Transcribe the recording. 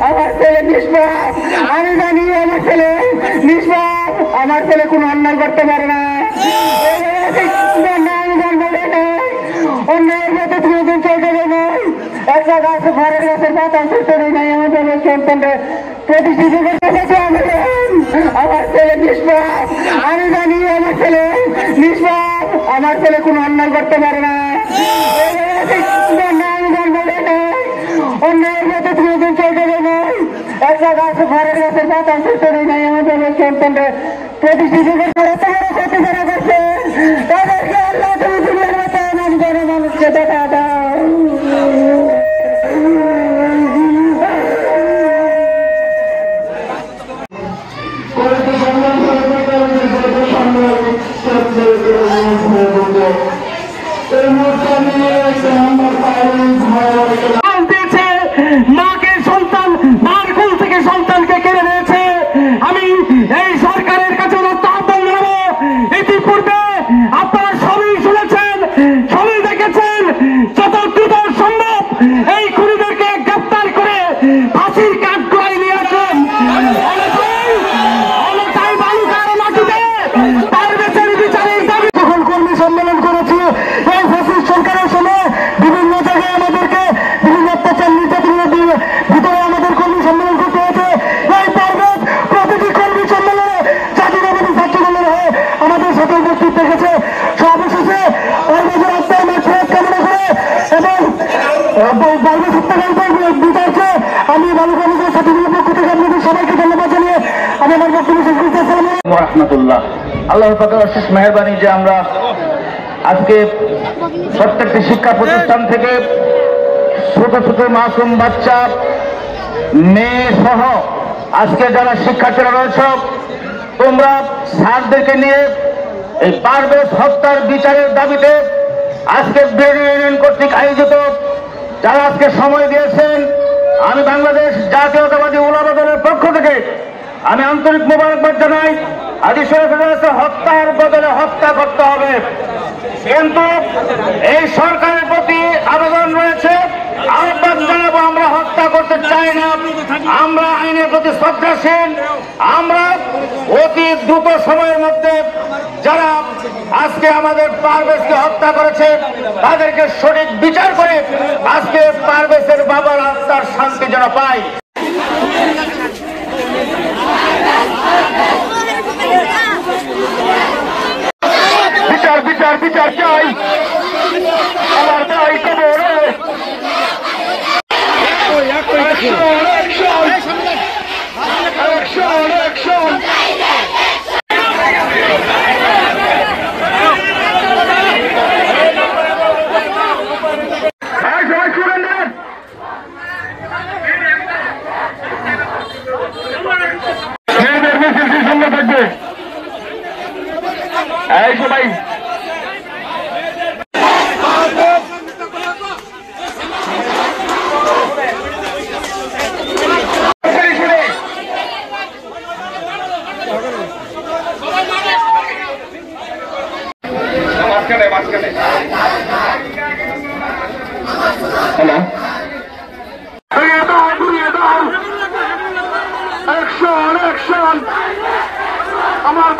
আমার ছেলে নিষ্পাপ, আমি জানি আমার ছেলে নিষ্পাপ, আমার ছেলে কোনো অন্যায় করতে পারে না। অন্যায়ের মতো কোনোদিন চলতে দেবে একটা গাছ ঘরের গাছের পাতা সুস্থ নাই আমাদের সন্তানকে প্রতিষ্ঠিত করতে গেছে। আমার ছেলে নিষ্পাপ, আমি জানি আমার ছেলে নিষ্পাপ, আমার ছেলে কোনো অন্যায় করতে পারে না। অন্যায়ের মতো কোনোদিন চলতে দেবে একটা গাছ ঘরের গাছের পাতা সুস্থ নাই আমাদের সন্তানকে প্রতিষ্ঠিত করতে ক্ষতি করা করছে। তাদেরকে আল্লাহ তুমি দুনিয়ার মতো মানুষকে দেখা দাও। মাকে সন্তান মার কোল থেকে সন্তানকে কেড়ে নিয়েছে। আমি এই সরকারের কাছে আহ্বান জানাবো, ইতিপূর্বে আপনারা সবই শুনেছেন, সবই দেখেছেন, যত দ্রুত সম্ভব এই খুনিদেরকে গ্রেপ্তার করে ফাঁসির কাঠগড়ায় নিয়ে আসেন। অনেকটাই বালুকার মাটিতে পারভেজের বিচারের দাবি যখন কর্মী সম্মেলন করেছি এই ফাঁসির সরকারের সময় বিভিন্ন জায়গায় আমাদেরকে বিভিন্ন অত্যাচার নির্যাতনের ভিতরে আমাদের কর্মী সম্মেলন করতে হয়েছে। এই পারভেজ প্রতিটি কর্মী সম্মেলনে জাতীয়তাবাদী ছাত্র দলের হয়ে আমাদের সাথে উপস্থিত থেকেছে। সর্বশেষে পারভেজের হত্যায় মাঠফেরত কামনা করে এবং পারভেজ হত্যাকারীদের বিচারকে আমি বালুকা মিডিয়া ছাত্রদলের পক্ষ থেকে আপনাদের সবাইকে ধন্যবাদ জানিয়ে আমি আমার বক্তব্য শেষ করতে আসসালামু আলাইকুম ওয়া রাহমাতুল্লাহ। আল্লাহ পাকের অশেষ মেহেরবানি যে আমরা আজকে প্রত্যেকটি শিক্ষা প্রতিষ্ঠান থেকে ছোট ছোট মাসুম বাচ্চা মেয়ে সহ আজকে যারা শিক্ষার্থীরা রয়েছে তোমরা স্যারদেরকে নিয়ে এই পারভেজ হত্যার বিচারের দাবিতে আজকে বিরোধী ইউনিয়ন কর্তৃক আয়োজিত যারা আজকে সময় দিয়েছেন, আমি বাংলাদেশ জাতীয়তাবাদী উলামা দলের পক্ষ থেকে আমি আন্তরিক মোবারকবাদ জানাই। হাদিস শরীফে রয়েছে হত্যার বদলে হত্যা করতে হবে, কিন্তু এই সরকারের প্রতি আবেদন রয়েছে, আহ্বান জানাবো আমরা হত্যা করতে চাই না, আমরা আইনের প্রতি শ্রদ্ধাশীল। আমরা অতি দ্রুত সময়ের মধ্যে যারা আজকে আমাদের পারভেজকে হত্যা করেছে তাদেরকে সঠিক বিচার করে আজকে পারভেজের বাবার আত্মার শান্তি যেন পায়। বিচার বিচার বিচার চাই, আমার ভাই কবরে সবাই মাঝখানে হ্যালো অ্যাকশন অ্যাকশন আমার